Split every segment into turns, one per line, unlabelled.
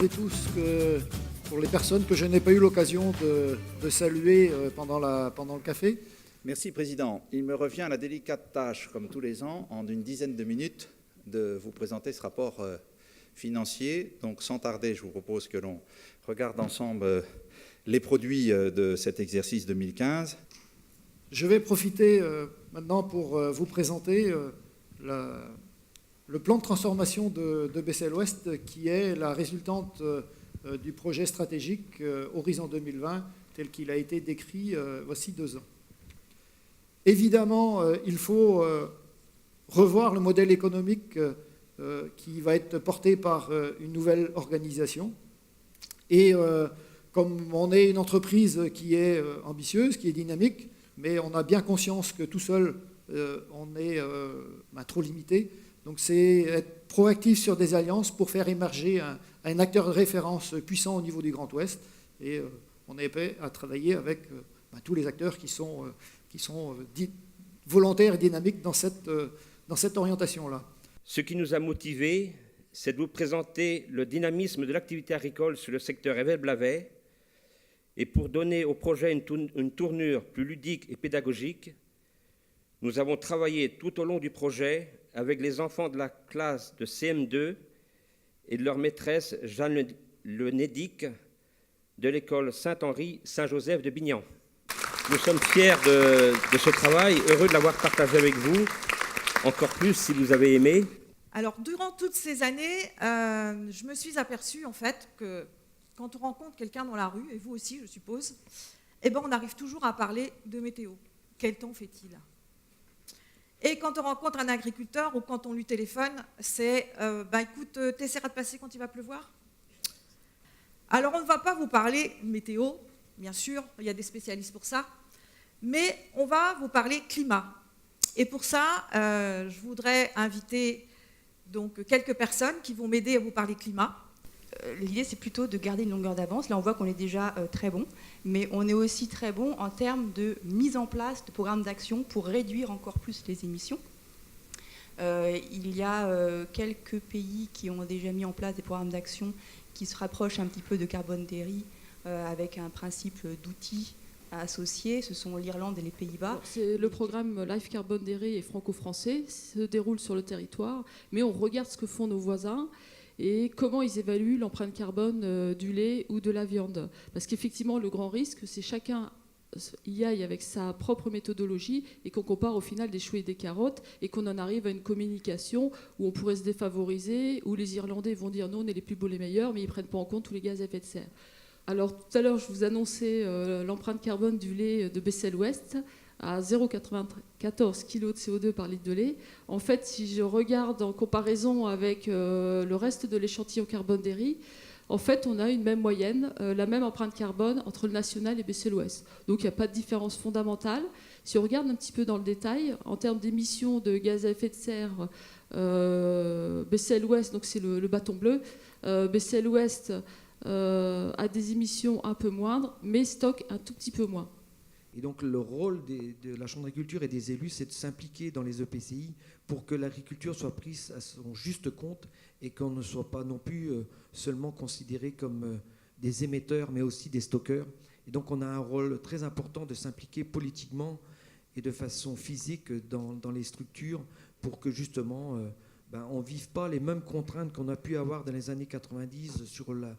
savez tous que pour les personnes que je n'ai pas eu l'occasion de saluer pendant le café.
Merci, Président. Il me revient la délicate tâche, comme tous les ans, en une dizaine de minutes, de vous présenter ce rapport financier. Donc, sans tarder, je vous propose que l'on regarde ensemble les produits de cet exercice 2015.
Je vais profiter maintenant pour vous présenter le plan de transformation de Bessel Ouest, qui est la résultante du projet stratégique Horizon 2020, tel qu'il a été décrit voici 2 ans. Évidemment, il faut revoir le modèle économique qui va être porté par une nouvelle organisation. Et comme on est une entreprise qui est ambitieuse, qui est dynamique, mais on a bien conscience que tout seul, on est trop limité. Donc c'est être proactif sur des alliances pour faire émerger un acteur de référence puissant au niveau du Grand Ouest. Et on est prêt à travailler avec tous les acteurs qui sont volontaires et dynamiques dans cette orientation-là.
Ce qui nous a motivés, c'est de vous présenter le dynamisme de l'activité agricole sur le secteur Ayvelles-Blavet. Et pour donner au projet une tournure plus ludique et pédagogique, nous avons travaillé tout au long du projet avec les enfants de la classe de CM2 et de leur maîtresse Jeanne Le Nédic de l'école Saint-Henri Saint-Joseph de Bignan. Nous sommes fiers de ce travail, heureux de l'avoir partagé avec vous, encore plus si vous avez aimé.
Alors, durant toutes ces années, je me suis aperçue en fait que quand on rencontre quelqu'un dans la rue, et vous aussi je suppose, on arrive toujours à parler de météo. Quel temps fait-il ? Et quand on rencontre un agriculteur ou quand on lui téléphone, c'est écoute, t'essaieras de passer quand il va pleuvoir ? Alors on ne va pas vous parler météo, bien sûr, il y a des spécialistes pour ça, mais on va vous parler climat. Et pour ça, je voudrais inviter donc quelques personnes qui vont m'aider à vous parler climat.
L'idée, c'est plutôt de garder une longueur d'avance. Là, on voit qu'on est déjà très bon, mais on est aussi très bon en termes de mise en place de programmes d'action pour réduire encore plus les émissions. Il y a quelques pays qui ont déjà mis en place des programmes d'action qui se rapprochent un petit peu de Carbone Dairy avec un principe d'outils associés. Ce sont l'Irlande et les Pays-Bas.
C'est le programme Life Carbone Dairy est franco-français, se déroule sur le territoire, mais on regarde ce que font nos voisins et comment ils évaluent l'empreinte carbone du lait ou de la viande. Parce qu'effectivement, le grand risque, c'est chacun y aille avec sa propre méthodologie et qu'on compare au final des choux et des carottes et qu'on en arrive à une communication où on pourrait se défavoriser, où les Irlandais vont dire non, on est les plus beaux, les meilleurs, mais ils ne prennent pas en compte tous les gaz à effet de serre. Alors tout à l'heure, je vous annonçais l'empreinte carbone du lait de Bessel Ouest à 0,94 kg de CO2 par litre de lait. En fait, si je regarde en comparaison avec le reste de l'échantillon Carbone Dairy, en fait, on a une même moyenne, la même empreinte carbone entre le national et Bessel Ouest. Donc, il n'y a pas de différence fondamentale. Si on regarde un petit peu dans le détail, en termes d'émissions de gaz à effet de serre, Bessel Ouest, donc c'est le bâton bleu, Bessel Ouest a des émissions un peu moindres, mais stocke un tout petit peu moins.
Et donc le rôle de la Chambre d'agriculture et des élus, c'est de s'impliquer dans les EPCI pour que l'agriculture soit prise à son juste compte et qu'on ne soit pas non plus seulement considéré comme des émetteurs, mais aussi des stockeurs. Et donc on a un rôle très important de s'impliquer politiquement et de façon physique dans les structures pour que justement on ne vive pas les mêmes contraintes qu'on a pu avoir dans les années 90 sur la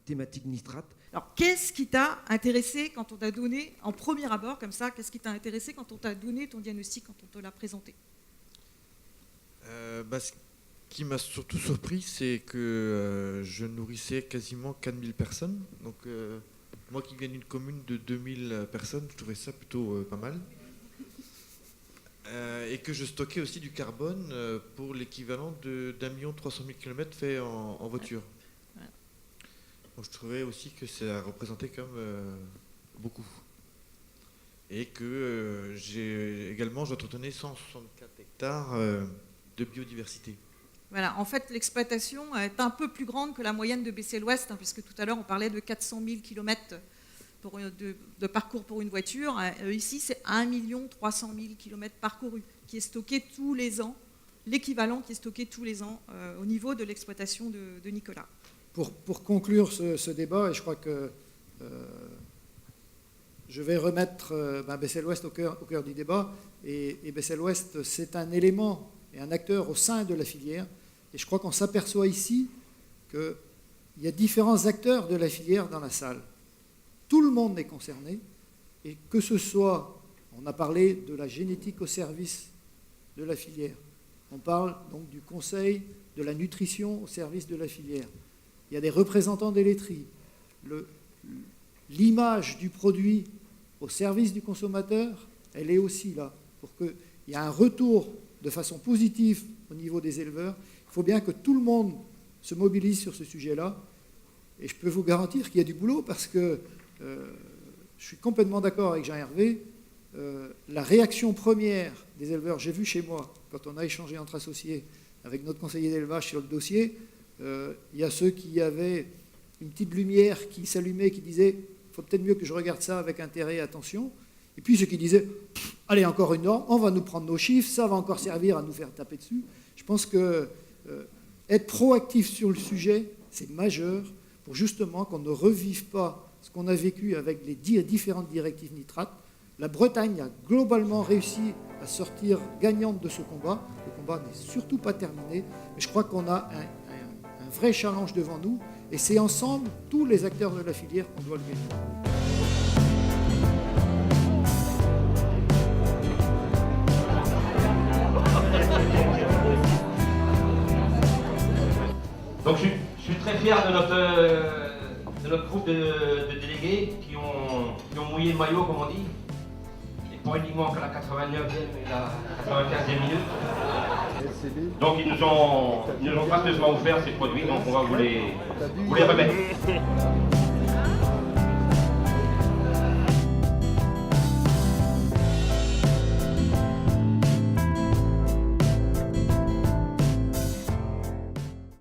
thématique nitrate.
Alors, qu'est-ce qui t'a intéressé quand on t'a donné, en premier abord, comme ça, qu'est-ce qui t'a intéressé quand on t'a donné ton diagnostic, quand on te l'a présenté ?
Ce qui m'a surtout surpris, c'est que je nourrissais quasiment 4000 personnes. Donc, moi qui viens d'une commune de 2000 personnes, je trouvais ça plutôt pas mal. Et que je stockais aussi du carbone pour l'équivalent d'1 300 000 km fait en voiture. Donc je trouvais aussi que ça représentait quand même beaucoup. Et que j'entretenais 164 hectares de biodiversité.
Voilà, en fait, l'exploitation est un peu plus grande que la moyenne de Bessel Ouest, puisque tout à l'heure, on parlait de 400 000 km de parcours pour une voiture. Ici, c'est 1 300 000 km parcourus, qui est stocké tous les ans, l'équivalent qui est stocké tous les ans au niveau de l'exploitation de Nicolas.
pour conclure ce débat, et je crois que je vais remettre Bessel Ouest au cœur du débat, et Bessel Ouest, c'est un élément et un acteur au sein de la filière, et je crois qu'on s'aperçoit ici qu'il y a différents acteurs de la filière dans la salle. Tout le monde est concerné, et que ce soit, on a parlé de la génétique au service de la filière, on parle donc du conseil de la nutrition au service de la filière, il y a des représentants des laiteries, l'image du produit au service du consommateur, elle est aussi là, pour qu'il y ait un retour de façon positive au niveau des éleveurs. Il faut bien que tout le monde se mobilise sur ce sujet-là, et je peux vous garantir qu'il y a du boulot, parce que je suis complètement d'accord avec Jean-Hervé, la réaction première des éleveurs, j'ai vu chez moi, quand on a échangé entre associés avec notre conseiller d'élevage sur le dossier, il y a ceux qui avaient une petite lumière qui s'allumait, qui disaient « il faut peut-être mieux que je regarde ça avec intérêt et attention ». Et puis ceux qui disaient « allez, encore une norme, on va nous prendre nos chiffres, ça va encore servir à nous faire taper dessus ». Je pense que être proactif sur le sujet, c'est majeur pour justement qu'on ne revive pas ce qu'on a vécu avec les différentes directives nitrates. La Bretagne a globalement réussi à sortir gagnante de ce combat. Le combat n'est surtout pas terminé, mais je crois qu'on a un vrai challenge devant nous, et c'est ensemble, tous les acteurs de la filière, qu'on doit le gagner.
Donc je suis très fier de notre groupe de délégués qui ont mouillé le maillot, comme on dit. Et pas uniquement qu'à la 89e et la 95e minute. Donc ils nous ont gracieusement offert ces produits, donc on va vous les remettre.